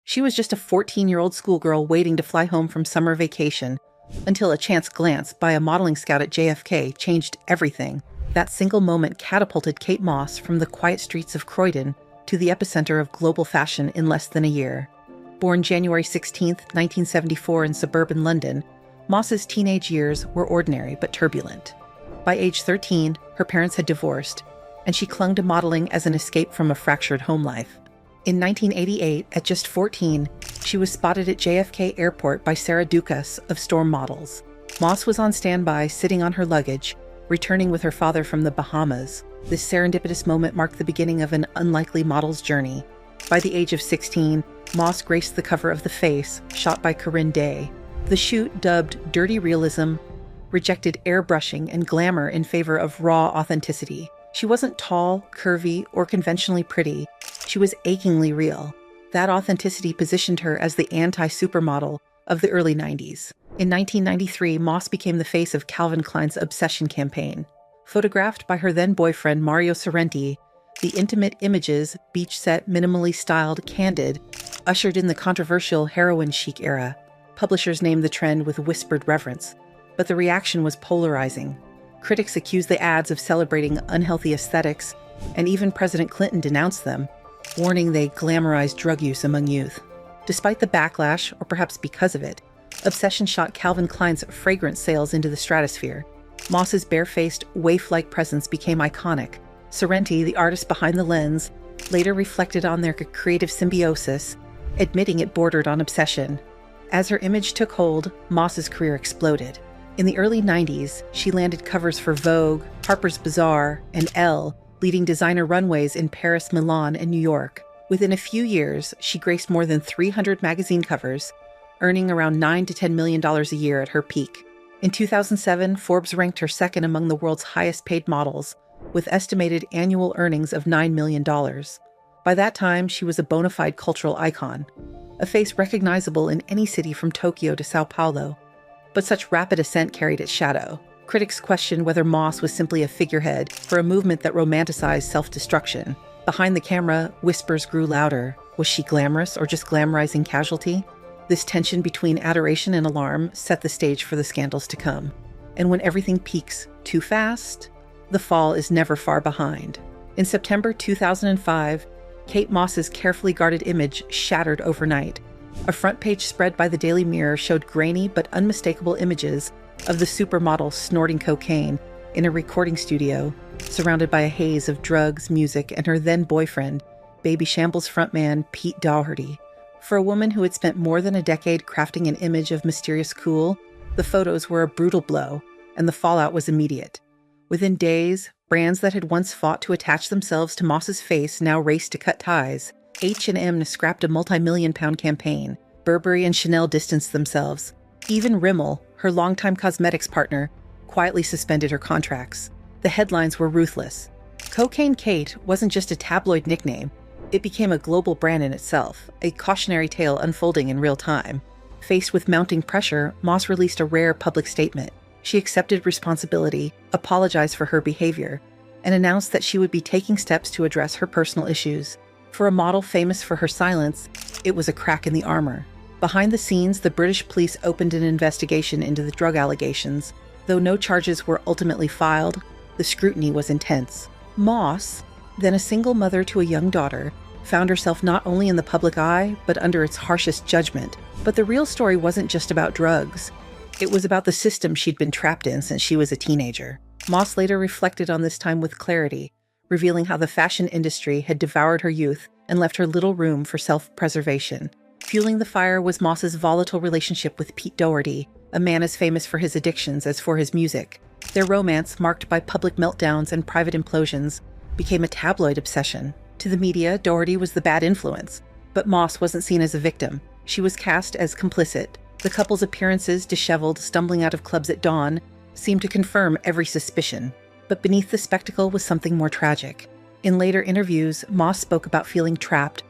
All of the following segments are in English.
She was just a 14-year-old schoolgirl waiting to fly home from summer vacation until a chance glance by a modeling scout at JFK changed everything. That single moment catapulted Kate Moss from the quiet streets of Croydon to the epicenter of global fashion in less than a year. Born January 16, 1974 in suburban London, Moss's teenage years were ordinary but turbulent. By age 13, her parents had divorced, and she clung to modeling as an escape from a fractured home life. In 1988, at just 14, she was spotted at JFK Airport by Sarah Dukas of Storm Models. Moss was on standby, sitting on her luggage, returning with her father from the Bahamas. This serendipitous moment marked the beginning of an unlikely model's journey. By the age of 16, Moss graced the cover of The Face, shot by Corinne Day. The shoot, dubbed Dirty Realism, rejected airbrushing and glamour in favor of raw authenticity. She wasn't tall, curvy, or conventionally pretty. She was achingly real. That authenticity positioned her as the anti-supermodel of the early 90s. In 1993, Moss became the face of Calvin Klein's Obsession campaign. Photographed by her then-boyfriend Mario Sorrenti, the intimate images, beach-set, minimally styled, candid, ushered in the controversial heroin chic era. Publishers named the trend with whispered reverence, but the reaction was polarizing. Critics accused the ads of celebrating unhealthy aesthetics, and even President Clinton denounced them, warning they glamorized drug use among youth. Despite the backlash, or perhaps because of it, Obsession shot Calvin Klein's fragrance sales into the stratosphere. Moss's barefaced, waif-like presence became iconic. Sorrenti, the artist behind the lens, later reflected on their creative symbiosis, admitting it bordered on obsession. As her image took hold, Moss's career exploded. In the early 90s, she landed covers for Vogue, Harper's Bazaar, and Elle, leading designer runways in Paris, Milan, and New York. Within a few years, she graced more than 300 magazine covers, earning around $9 to $10 million a year at her peak. In 2007, Forbes ranked her second among the world's highest-paid models, with estimated annual earnings of $9 million. By that time, she was a bona fide cultural icon, a face recognizable in any city from Tokyo to Sao Paulo. But such rapid ascent carried its shadow. Critics questioned whether Moss was simply a figurehead for a movement that romanticized self-destruction. Behind the camera, whispers grew louder. Was she glamorous or just glamorizing casualty? This tension between adoration and alarm set the stage for the scandals to come. And when everything peaks too fast, the fall is never far behind. In September 2005, Kate Moss's carefully guarded image shattered overnight. A front-page spread by the Daily Mirror showed grainy but unmistakable images of the supermodel snorting cocaine in a recording studio, surrounded by a haze of drugs, music, and her then-boyfriend, Baby Shambles frontman Pete Doherty. For a woman who had spent more than a decade crafting an image of mysterious cool, the photos were a brutal blow, and the fallout was immediate. Within days, brands that had once fought to attach themselves to Moss's face now raced to cut ties. H&M scrapped a multi-million-pound campaign. Burberry and Chanel distanced themselves. Even Rimmel, her longtime cosmetics partner, quietly suspended her contracts. The headlines were ruthless. Cocaine Kate wasn't just a tabloid nickname. It became a global brand in itself, a cautionary tale unfolding in real time. Faced with mounting pressure, Moss released a rare public statement. She accepted responsibility, apologized for her behavior, and announced that she would be taking steps to address her personal issues. For a model famous for her silence, it was a crack in the armor. Behind the scenes, the British police opened an investigation into the drug allegations. Though no charges were ultimately filed, the scrutiny was intense. Moss, then a single mother to a young daughter, found herself not only in the public eye, but under its harshest judgment. But the real story wasn't just about drugs. It was about the system she'd been trapped in since she was a teenager. Moss later reflected on this time with clarity, revealing how the fashion industry had devoured her youth and left her little room for self-preservation. Fueling the fire was Moss's volatile relationship with Pete Doherty, a man as famous for his addictions as for his music. Their romance, marked by public meltdowns and private implosions, became a tabloid obsession. To the media, Doherty was the bad influence, but Moss wasn't seen as a victim. She was cast as complicit. The couple's appearances, disheveled, stumbling out of clubs at dawn, seemed to confirm every suspicion. But beneath the spectacle was something more tragic. In later interviews, Moss spoke about feeling trapped,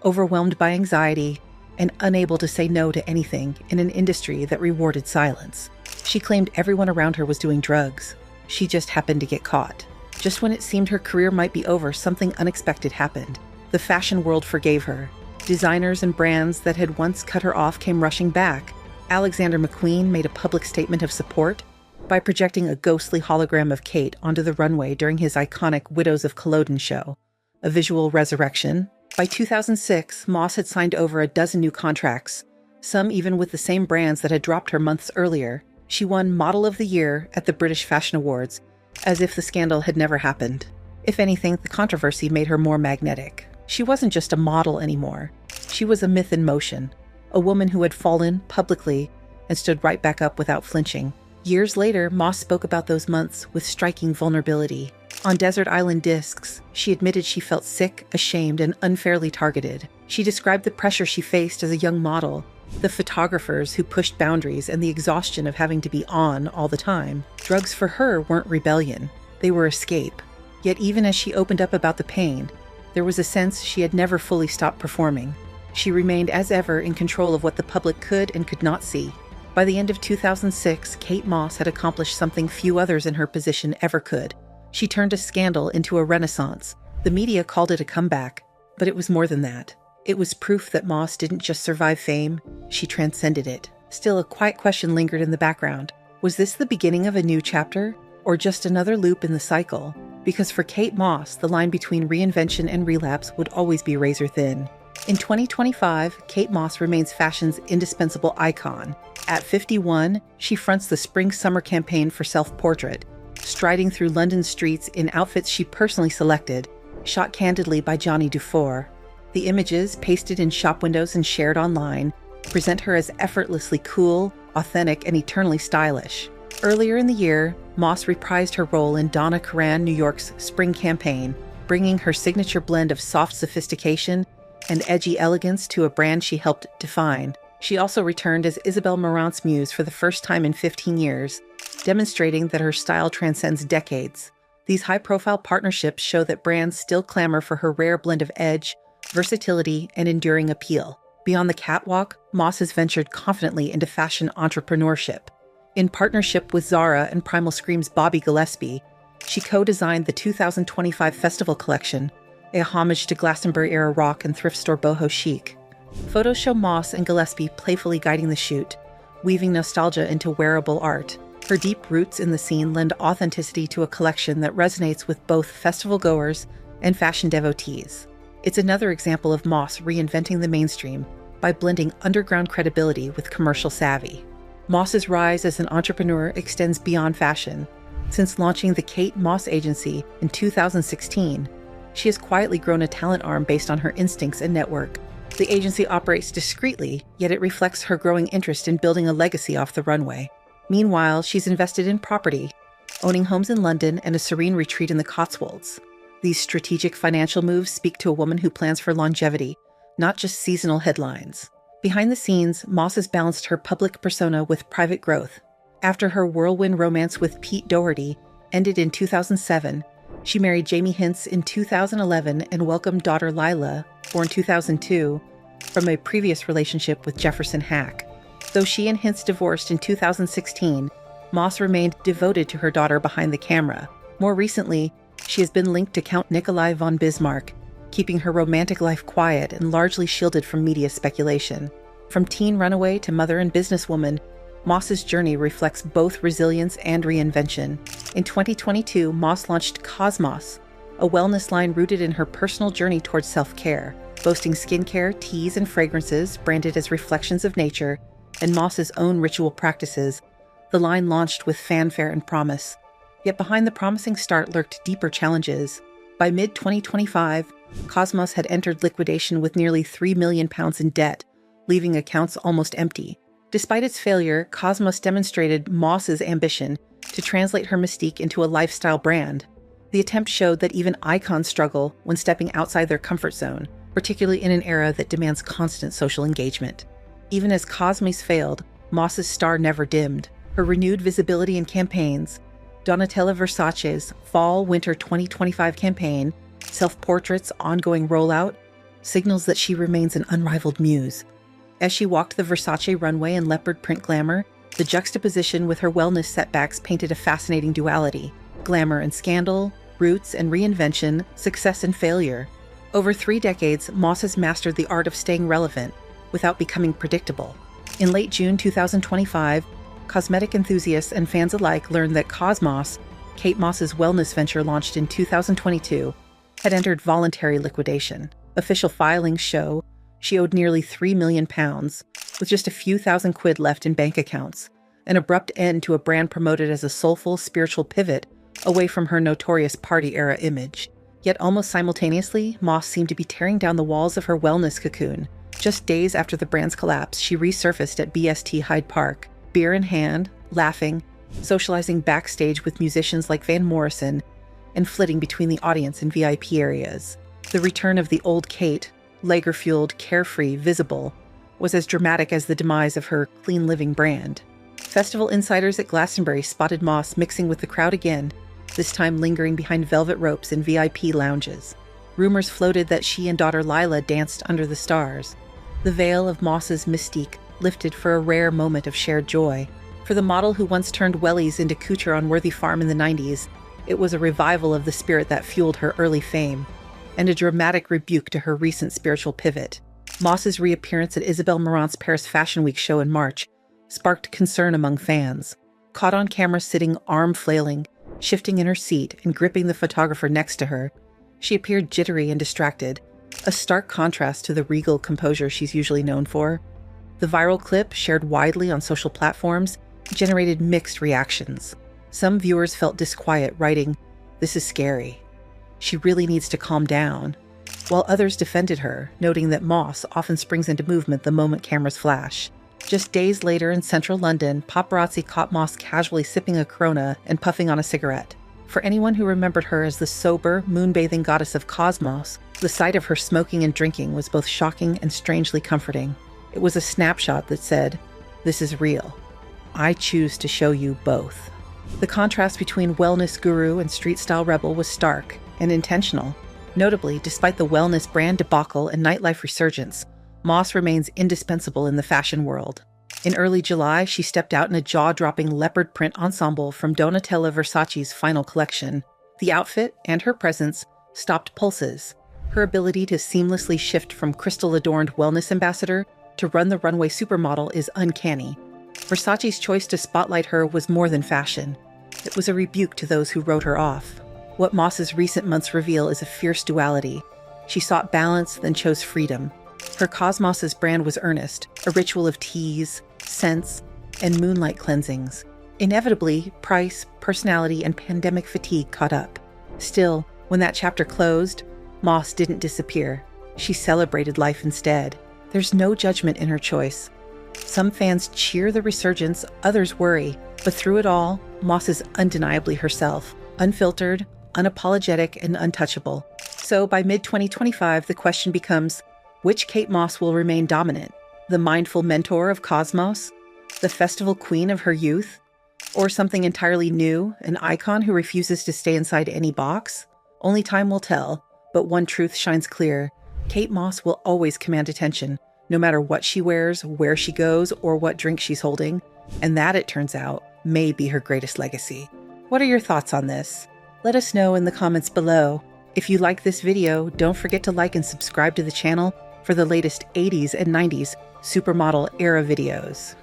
overwhelmed by anxiety, and unable to say no to anything in an industry that rewarded silence. She claimed everyone around her was doing drugs. She just happened to get caught. Just when it seemed her career might be over, something unexpected happened. The fashion world forgave her. Designers and brands that had once cut her off came rushing back. Alexander McQueen made a public statement of support by projecting a ghostly hologram of Kate onto the runway during his iconic Widows of Culloden show, a visual resurrection. By 2006, Moss had signed over a dozen new contracts, some even with the same brands that had dropped her months earlier. She won Model of the Year at the British Fashion Awards, as if the scandal had never happened. If anything, the controversy made her more magnetic. She wasn't just a model anymore. She was a myth in motion, a woman who had fallen publicly and stood right back up without flinching. Years later, Moss spoke about those months with striking vulnerability. On Desert Island Discs, she admitted she felt sick, ashamed, and unfairly targeted. She described the pressure she faced as a young model, the photographers who pushed boundaries, and the exhaustion of having to be on all the time. Drugs for her weren't rebellion. They were escape. Yet even as she opened up about the pain, there was a sense she had never fully stopped performing. She remained as ever in control of what the public could and could not see. By the end of 2006, Kate Moss had accomplished something few others in her position ever could. She turned a scandal into a renaissance. The media called it a comeback, but it was more than that. It was proof that Moss didn't just survive fame, she transcended it. Still, a quiet question lingered in the background. Was this the beginning of a new chapter, or just another loop in the cycle? Because for Kate Moss, the line between reinvention and relapse would always be razor thin. In 2025, Kate Moss remains fashion's indispensable icon. At 51, she fronts the spring-summer campaign for Self-Portrait, striding through London streets in outfits she personally selected, shot candidly by Johnny Dufour. The images, pasted in shop windows and shared online, present her as effortlessly cool, authentic, and eternally stylish. Earlier in the year, Moss reprised her role in Donna Karan New York's spring campaign, bringing her signature blend of soft sophistication and edgy elegance to a brand she helped define. She also returned as Isabel Marant's muse for the first time in 15 years, demonstrating that her style transcends decades. These high-profile partnerships show that brands still clamor for her rare blend of edge, versatility, and enduring appeal. Beyond the catwalk, Moss has ventured confidently into fashion entrepreneurship. In partnership with Zara and Primal Scream's Bobby Gillespie, she co-designed the 2025 festival collection, a homage to Glastonbury-era rock and thrift store boho chic. Photos show Moss and Gillespie playfully guiding the shoot, weaving nostalgia into wearable art. Her deep roots in the scene lend authenticity to a collection that resonates with both festival-goers and fashion devotees. It's another example of Moss reinventing the mainstream by blending underground credibility with commercial savvy. Moss's rise as an entrepreneur extends beyond fashion. Since launching the Kate Moss Agency in 2016, she has quietly grown a talent arm based on her instincts and network. The agency operates discreetly, yet it reflects her growing interest in building a legacy off the runway. Meanwhile, she's invested in property, owning homes in London and a serene retreat in the Cotswolds. These strategic financial moves speak to a woman who plans for longevity, not just seasonal headlines. Behind the scenes, Moss has balanced her public persona with private growth. After her whirlwind romance with Pete Doherty ended in 2007, she married Jamie Hintz in 2011 and welcomed daughter Lila, born 2002, from a previous relationship with Jefferson Hack. Though she and Hintz divorced in 2016, Moss remained devoted to her daughter behind the camera. More recently, she has been linked to Count Nikolai von Bismarck, keeping her romantic life quiet and largely shielded from media speculation. From teen runaway to mother and businesswoman, Moss's journey reflects both resilience and reinvention. In 2022, Moss launched Cosmos, a wellness line rooted in her personal journey towards self-care, boasting skincare, teas, and fragrances branded as reflections of nature and Moss's own ritual practices. The line launched with fanfare and promise. Yet behind the promising start lurked deeper challenges. By mid-2025, Cosmos had entered liquidation with nearly £3 million in debt, leaving accounts almost empty. Despite its failure, Cosmos demonstrated Moss's ambition to translate her mystique into a lifestyle brand. The attempt showed that even icons struggle when stepping outside their comfort zone, particularly in an era that demands constant social engagement. Even as Cosmos failed, Moss's star never dimmed. Her renewed visibility in campaigns, Donatella Versace's Fall/Winter 2025 campaign, Self-Portrait's ongoing rollout, signals that she remains an unrivaled muse. As she walked the Versace runway in leopard print glamour, the juxtaposition with her wellness setbacks painted a fascinating duality: glamour and scandal, roots and reinvention, success and failure. Over 3 decades, Moss has mastered the art of staying relevant without becoming predictable. In late June 2025, cosmetic enthusiasts and fans alike learned that Cosmos, Kate Moss's wellness venture launched in 2022, had entered voluntary liquidation. Official filings show she owed nearly £3 million, with just a few thousand quid left in bank accounts, an abrupt end to a brand promoted as a soulful, spiritual pivot away from her notorious party-era image. Yet almost simultaneously, Moss seemed to be tearing down the walls of her wellness cocoon. Just days after the brand's collapse, she resurfaced at BST Hyde Park, beer in hand, laughing, socializing backstage with musicians like Van Morrison, and flitting between the audience and VIP areas. The return of the old Kate, Lager-fueled, carefree, visible, was as dramatic as the demise of her clean living brand. Festival insiders at Glastonbury spotted Moss mixing with the crowd again, this time lingering behind velvet ropes in VIP lounges. Rumors floated that she and daughter Lila danced under the stars. The veil of Moss's mystique lifted for a rare moment of shared joy. For the model who once turned wellies into couture on Worthy Farm in the 90s, it was a revival of the spirit that fueled her early fame, and a dramatic rebuke to her recent spiritual pivot. Moss's reappearance at Isabel Marant's Paris Fashion Week show in March sparked concern among fans. Caught on camera sitting arm-flailing, shifting in her seat and gripping the photographer next to her, she appeared jittery and distracted, a stark contrast to the regal composure she's usually known for. The viral clip, shared widely on social platforms, generated mixed reactions. Some viewers felt disquiet, writing, "This is scary. She really needs to calm down," while others defended her, noting that Moss often springs into movement the moment cameras flash. Just days later in central London, paparazzi caught Moss casually sipping a Corona and puffing on a cigarette. For anyone who remembered her as the sober, moon-bathing goddess of Cosmos, the sight of her smoking and drinking was both shocking and strangely comforting. It was a snapshot that said, "This is real. I choose to show you both." The contrast between wellness guru and street-style rebel was stark and intentional. Notably, despite the wellness brand debacle and nightlife resurgence, Moss remains indispensable in the fashion world. In early July, she stepped out in a jaw-dropping leopard print ensemble from Donatella Versace's final collection. The outfit and her presence stopped pulses. Her ability to seamlessly shift from crystal-adorned wellness ambassador to run the runway supermodel is uncanny. Versace's choice to spotlight her was more than fashion. It was a rebuke to those who wrote her off. What Moss's recent months reveal is a fierce duality. She sought balance, then chose freedom. Her Cosmos' brand was earnest, a ritual of teas, scents, and moonlight cleansings. Inevitably, price, personality, and pandemic fatigue caught up. Still, when that chapter closed, Moss didn't disappear. She celebrated life instead. There's no judgment in her choice. Some fans cheer the resurgence, others worry. But through it all, Moss is undeniably herself, unfiltered, unapologetic, and untouchable. So by mid-2025, the question becomes, which Kate Moss will remain dominant? The mindful mentor of Cosmos? The festival queen of her youth? Or something entirely new, an icon who refuses to stay inside any box? Only time will tell, but one truth shines clear. Kate Moss will always command attention, no matter what she wears, where she goes, or what drink she's holding. And that, it turns out, may be her greatest legacy. What are your thoughts on this? Let us know in the comments below. If you like this video, don't forget to like and subscribe to the channel for the latest 80s and 90s supermodel era videos.